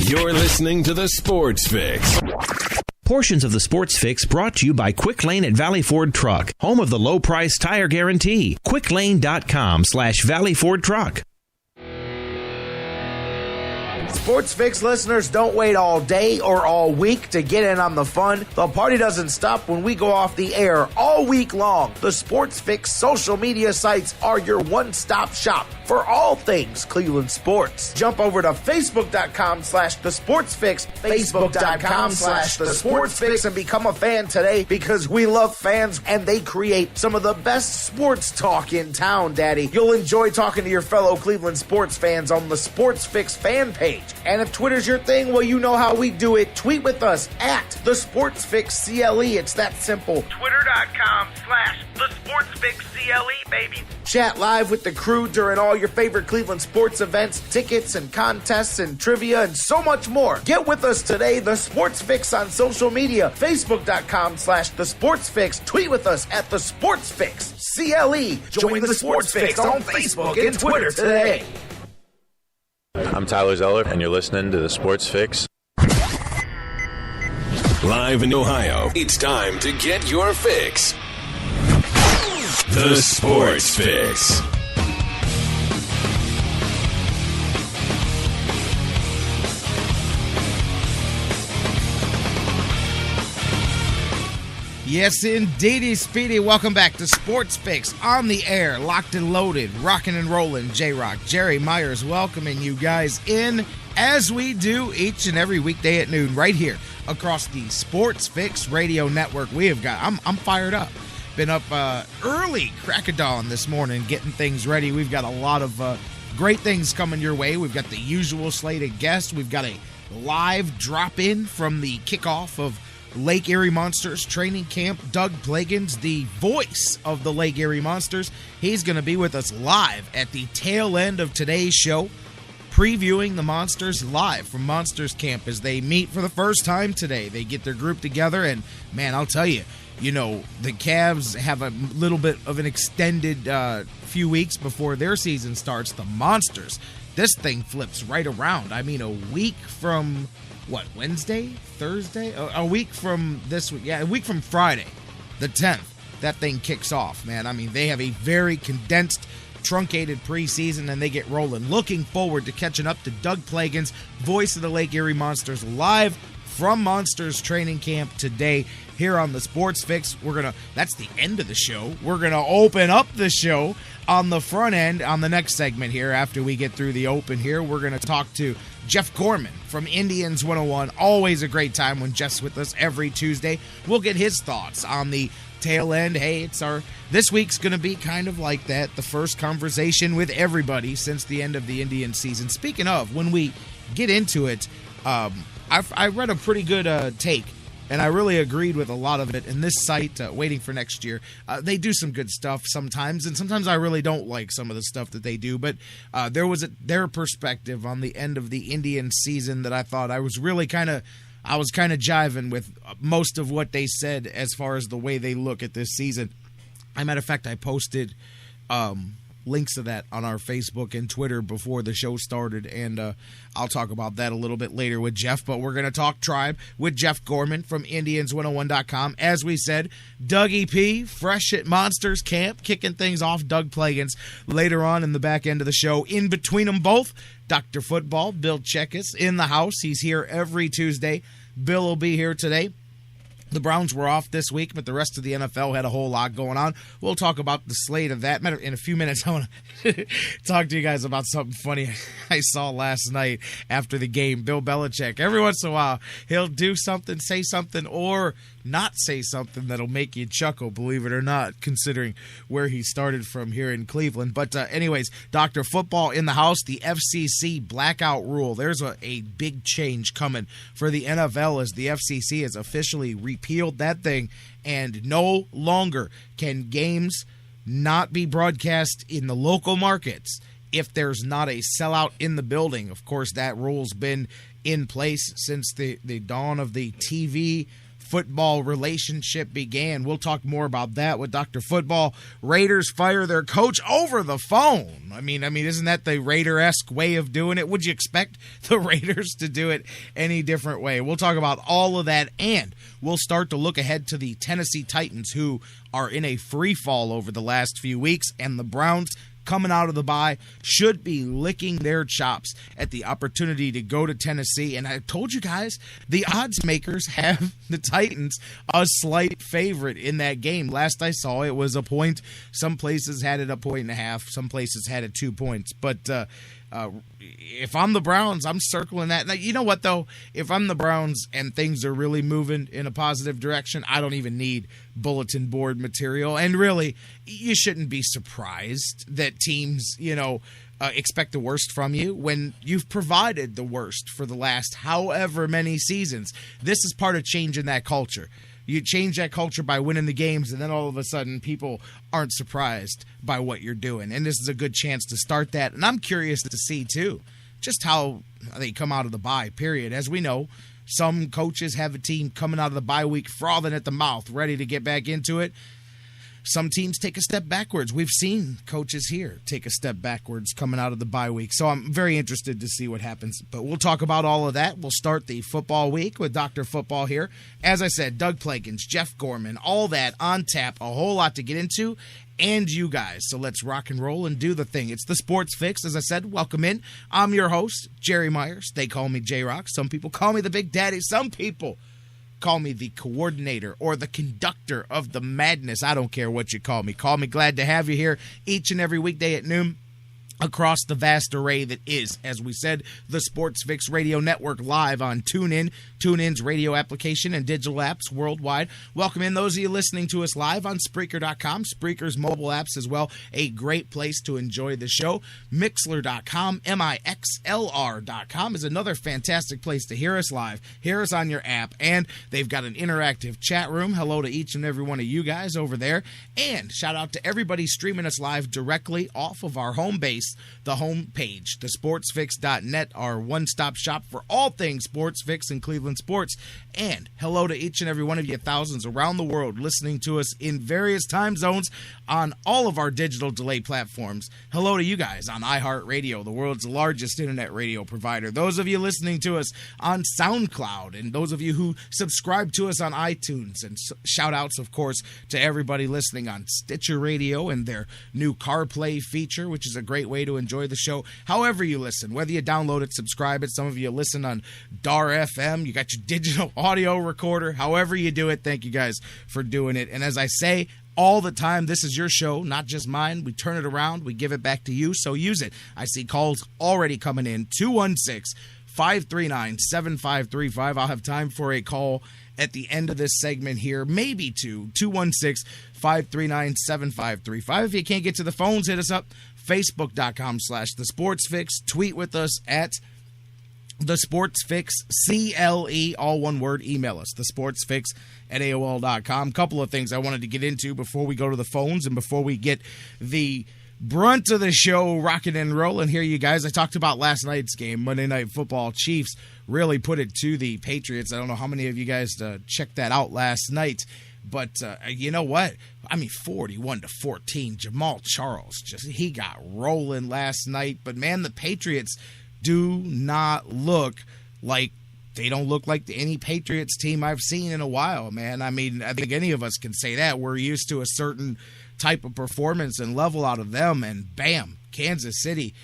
You're listening to the Sports Fix. Portions of the Sports Fix brought to you by Quick Lane at Valley Ford Truck, home of the low price tire guarantee. quicklane.com/Valley Ford Truck. Sports Fix listeners, don't wait all day or all week to get in on the fun. The party doesn't stop when we go off the air all week long. The Sports Fix social media sites are your one-stop shop for all things Cleveland sports. Jump over to Facebook.com/TheSportsFix, Facebook.com/TheSportsFix, and become a fan today because we love fans and they create some of the best sports talk in town, Daddy. You'll enjoy talking to your fellow Cleveland sports fans on the Sports Fix fan page. And if Twitter's your thing, well, you know how we do it. Tweet with us at the Sports Fix CLE. It's that simple. Twitter.com/TheSportsFixCLE, baby. Chat live with the crew during all your favorite Cleveland sports events, tickets and contests and trivia and so much more. Get with us today, the Sports Fix on social media. Facebook.com/TheSportsFix. Tweet with us at the Sports Fix CLE. Join the Sports Fix on Facebook and Twitter today. I'm Tyler Zeller, and you're listening to the Sports Fix. Live in Ohio, it's time to get your fix. The Sports Fix. Yes, indeedy, Speedy. Welcome back to Sports Fix on the air, locked and loaded, rocking and rolling. J-Rock, Jerry Myers, welcoming you guys in as we do each and every weekday at noon right here across the Sports Fix Radio Network. We have got, I'm fired up. Been up early, crack of dawn this morning, getting things ready. We've got a lot of great things coming your way. We've got the usual slate of guests. We've got a live drop-in from the kickoff of Lake Erie Monsters training camp. Doug Plagens, the voice of the Lake Erie Monsters, he's going to be with us live at the tail end of today's show, previewing the Monsters live from Monsters Camp as they meet for the first time today. They get their group together, and man, I'll tell you, you know, the Cavs have a little bit of an extended few weeks before their season starts. The Monsters, this thing flips right around. I mean, a week from Wednesday? Thursday? A week from this week. Yeah, a week from Friday, the 10th, that thing kicks off, man. I mean, they have a very condensed, truncated preseason, and they get rolling. Looking forward to catching up to Doug Plagens, voice of the Lake Erie Monsters, live from Monsters training camp today here on the Sports Fix. That's the end of the show. We're going to open up the show on the front end on the next segment here. After we get through the open here, we're going to talk to Jeff Gorman from Indians 101. Always a great time when Jeff's with us every Tuesday. We'll get his thoughts on the tail end. Hey, this week's going to be kind of like that, the first conversation with everybody since the end of the Indian season. Speaking of, when we get into it, I read a pretty good take, and I really agreed with a lot of it. And this site, Waiting for Next Year, they do some good stuff sometimes, and sometimes I really don't like some of the stuff that they do. But there was their perspective on the end of the Indian season that I thought I was really kind of jiving with most of what they said as far as the way they look at this season. As a matter of fact, I posted links to that on our Facebook and Twitter before the show started, and I'll talk about that a little bit later with Jeff. But we're going to talk Tribe with Jeff Gorman from Indians101.com. As we said, Dougie P, fresh at Monsters Camp, kicking things off. Doug Plagens later on in the back end of the show. In between them both, Dr. Football Bill Chachkes in the house. He's here every Tuesday. Bill will be here today. The Browns were off this week, but the rest of the NFL had a whole lot going on. We'll talk about the slate of that. In a few minutes, I want to talk to you guys about something funny I saw last night after the game. Bill Belichick, every once in a while, he'll do something, say something, or not say something that'll make you chuckle, believe it or not, considering where he started from here in Cleveland. But anyways, Dr. Football in the house, the FCC blackout rule. There's a big change coming for the NFL as the FCC has officially repealed that thing, and no longer can games not be broadcast in the local markets if there's not a sellout in the building. Of course, that rule's been in place since the dawn of the TV football relationship began. We'll talk more about that with Dr. Football. Raiders fire their coach over the phone. I mean, isn't that the Raider-esque way of doing it? Would you expect the Raiders to do it any different way? We'll talk about all of that, and we'll start to look ahead to the Tennessee Titans, who are in a free fall over the last few weeks, and the Browns, coming out of the bye, should be licking their chops at the opportunity to go to Tennessee. And I told you guys, the odds makers have the Titans a slight favorite in that game. Last I saw, it was a point. Some places had it a 1.5. Some places had it 2 points. But if I'm the Browns, I'm circling that. Now, you know what, though? If I'm the Browns and things are really moving in a positive direction, I don't even need bulletin board material. And really, you shouldn't be surprised that teams, expect the worst from you when you've provided the worst for the last however many seasons. This is part of changing that culture. You change that culture by winning the games, and then all of a sudden people aren't surprised by what you're doing. And this is a good chance to start that. And I'm curious to see, too, just how they come out of the bye, period. As we know, some coaches have a team coming out of the bye week frothing at the mouth, ready to get back into it. Some teams take a step backwards. We've seen coaches here take a step backwards coming out of the bye week. So I'm very interested to see what happens. But we'll talk about all of that. We'll start the football week with Dr. Football here. As I said, Doug Plagens, Jeff Gorman, all that on tap, a whole lot to get into, and you guys. So let's rock and roll and do the thing. It's the Sports Fix. As I said, welcome in. I'm your host, Jerry Myers. They call me J-Rock. Some people call me the Big Daddy. Some people call me the coordinator or the conductor of the madness. I don't care what you call me. Call me. Glad to have you here each and every weekday at noon across the vast array that is, as we said, the Sports Fix Radio Network, live on TuneIn, TuneIn's radio application and digital apps worldwide. Welcome in those of you listening to us live on Spreaker.com, Spreaker's mobile apps as well, a great place to enjoy the show. Mixler.com, Mixlr.com is another fantastic place to hear us live. Hear us on your app, and they've got an interactive chat room. Hello to each and every one of you guys over there, and shout out to everybody streaming us live directly off of our home base, the home page, thesportsfix.net, our one-stop shop for all things Sports Fix and Cleveland sports. And hello to each and every one of you, thousands around the world listening to us in various time zones on all of our digital delay platforms. Hello to you guys on iHeartRadio, the world's largest internet radio provider. Those of you listening to us on SoundCloud, and those of you who subscribe to us on iTunes. And shout-outs, of course, to everybody listening on Stitcher Radio and their new CarPlay feature, which is a great way to enjoy the show. However you listen, whether you download it, subscribe it, some of you listen on DAR FM, you got your digital audio recorder, however you do it, thank you guys for doing it. And as I say all the time, this is your show, not just mine. We turn it around, we give it back to you, so use it. I see calls already coming in, 216-539-7535. I'll have time for a call at the end of this segment here, maybe 216-539-7535. If you can't get to the phones, hit us up, Facebook.com/TheSportsFix. Tweet with us at TheSportsFixCLE, all one word. Email us, TheSportsFix@AOL.com. Couple of things I wanted to get into before we go to the phones and before we get the brunt of the show rocking and rolling here, you guys. I talked about last night's game, Monday Night Football. Chiefs really put it to the Patriots. I don't know how many of you guys checked that out last night. But you know what? 41-14. Jamal Charles, he got rolling last night. But, man, the Patriots do not look like they don't look like any Patriots team I've seen in a while, man. I mean, I think any of us can say that. We're used to a certain type of performance and level out of them, and bam, Kansas City,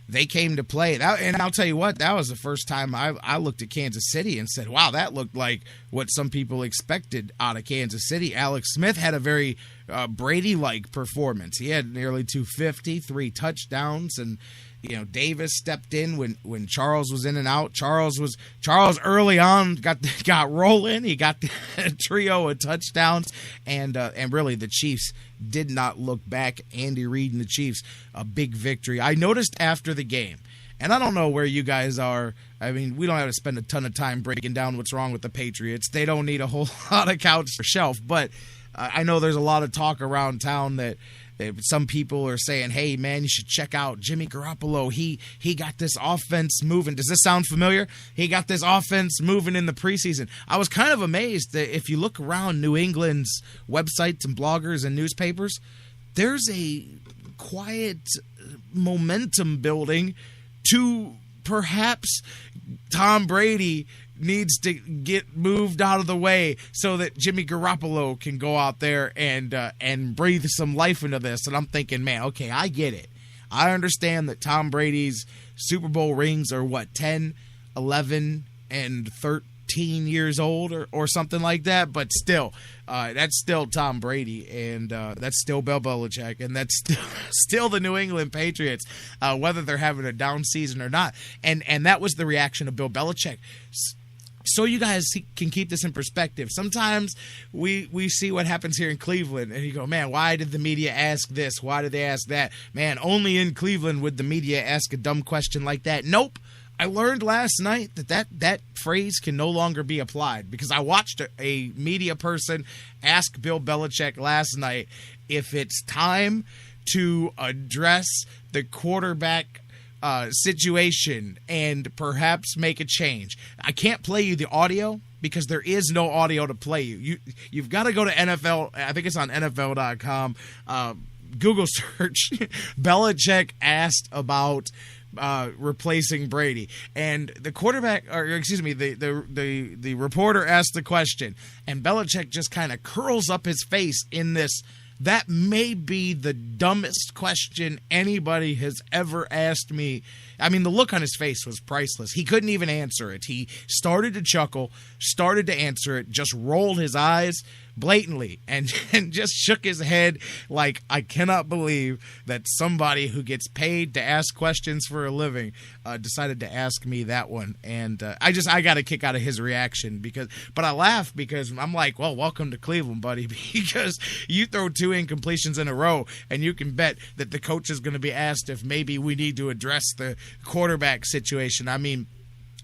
they came to play. And I'll tell you what, that was the first time I looked at Kansas City and said, wow, that looked like what some people expected out of Kansas City. Alex Smith had a very Brady-like performance. He had nearly 250, 3 touchdowns, and Davis stepped in when Charles was in and out. Charles early on got rolling. He got a trio of touchdowns, and really the Chiefs did not look back. Andy Reid and the Chiefs, a big victory. I noticed after the game, and I don't know where you guys are. I mean, we don't have to spend a ton of time breaking down what's wrong with the Patriots. They don't need a whole lot of couch or shelf, but I know there's a lot of talk around town that Some people are saying, hey, man, you should check out Jimmy Garoppolo. He got this offense moving. Does this sound familiar? He got this offense moving in the preseason. I was kind of amazed that if you look around New England's websites and bloggers and newspapers, there's a quiet momentum building to perhaps Tom Brady needs to get moved out of the way so that Jimmy Garoppolo can go out there and breathe some life into this. And I'm thinking, man, okay, I get it. I understand that Tom Brady's Super Bowl rings are, 10, 11, and 13 years old or something like that. But still, that's still Tom Brady, and that's still Bill Belichick, and that's still the New England Patriots, whether they're having a down season or not. And that was the reaction of Bill Belichick. So you guys can keep this in perspective. Sometimes we see what happens here in Cleveland, and you go, man, why did the media ask this? Why did they ask that? Man, only in Cleveland would the media ask a dumb question like that. Nope. I learned last night that phrase can no longer be applied, because I watched a media person ask Bill Belichick last night if it's time to address the quarterback situation and perhaps make a change. I can't play you the audio because there is no audio to play you. You've got to go to NFL. I think it's on NFL.com. Google search Belichick asked about replacing Brady, and the quarterback, or excuse me, the reporter asked the question, and Belichick just kind of curls up his face in this. That may be the dumbest question anybody has ever asked me. I mean, the look on his face was priceless. He couldn't even answer it. He started to chuckle, started to answer it, just rolled his eyes blatantly, and just shook his head like, I cannot believe that somebody who gets paid to ask questions for a living decided to ask me that one. And I got a kick out of his reaction, but I laugh because I'm like, well, welcome to Cleveland, buddy, because you throw 2 incompletions in a row, and you can bet that the coach is going to be asked if maybe we need to address the quarterback situation. I mean,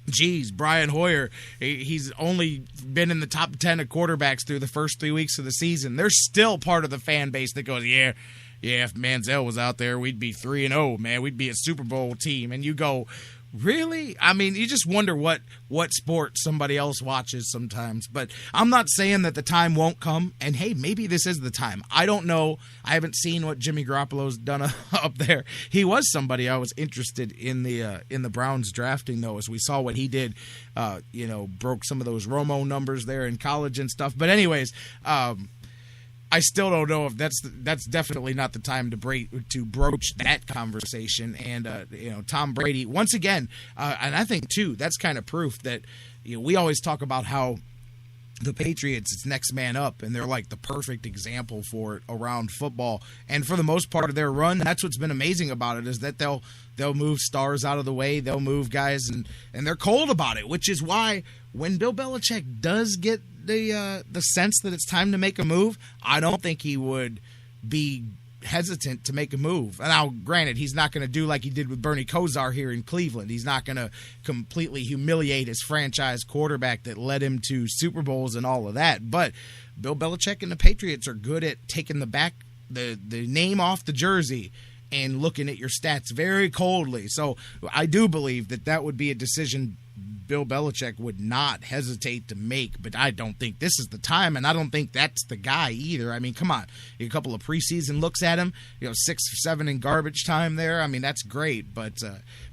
geez, Brian Hoyer, he's only been in the top 10 of quarterbacks through the first 3 weeks of the season. There's still part of the fan base that goes, yeah, if Manziel was out there, we'd be 3-0, man. We'd be a Super Bowl team. And you go, really? I mean, you just wonder what sport somebody else watches sometimes. But I'm not saying that the time won't come. And, hey, maybe this is the time. I don't know. I haven't seen what Jimmy Garoppolo's done up there. He was somebody I was interested in the Browns drafting, though, as we saw what he did. Broke some of those Romo numbers there in college and stuff. But anyways, I still don't know if that's definitely not the time to broach that conversation. And Tom Brady once again, and I think too that's kind of proof that we always talk about how the Patriots, it's next man up, and they're like the perfect example for it around football. And for the most part of their run, that's what's been amazing about it, is that they'll move stars out of the way, they'll move guys, and they're cold about it, which is why when Bill Belichick does get the sense that it's time to make a move, I don't think he would be hesitant to make a move. And now, granted, he's not going to do like he did with Bernie Kosar here in Cleveland. He's not going to completely humiliate his franchise quarterback that led him to Super Bowls and all of that. But Bill Belichick and the Patriots are good at taking the name off the jersey and looking at your stats very coldly. So I do believe that would be a decision Bill Belichick would not hesitate to make, but I don't think this is the time, and I don't think that's the guy either. I mean, come on. A couple of preseason looks at him, 6 or 7 in garbage time there. I mean, that's great, but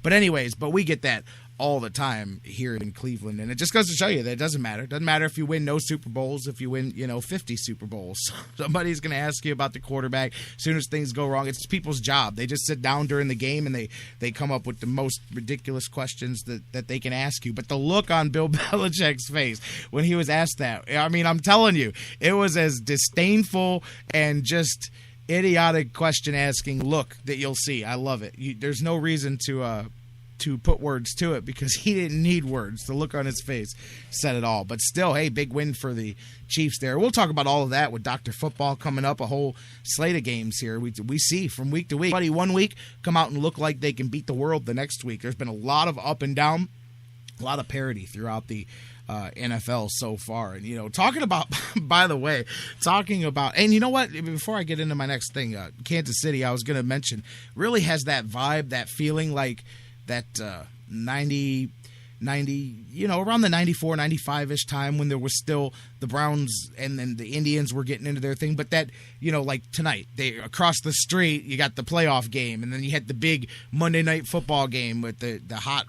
anyways, we get that all the time here in Cleveland, and it just goes to show you that it doesn't matter. It doesn't matter if you win no Super Bowls, if you win 50 Super Bowls. Somebody's going to ask you about the quarterback as soon as things go wrong. It's people's job. They just sit down during the game and they come up with the most ridiculous questions that they can ask you. But the look on Bill Belichick's face when he was asked that, I mean, I'm telling you, it was as disdainful and just idiotic question asking look that you'll see. I love it. There's no reason to put words to it, because he didn't need words. The look on his face said it all. But still, hey, big win for the Chiefs there. We'll talk about all of that with Dr. Football coming up, a whole slate of games here. We see from week to week. Buddy, one week come out and look like they can beat the world the next week. There's been a lot of up and down, a lot of parity throughout the NFL so far. And, talking about, by the way, and you know what? Before I get into my next thing, Kansas City, I was going to mention, really has that vibe, that feeling like that 90, around the 94, 95-ish time when there was still the Browns and then the Indians were getting into their thing. But that, like tonight, across the street, you got the playoff game, and then you had the big Monday Night Football game with the hot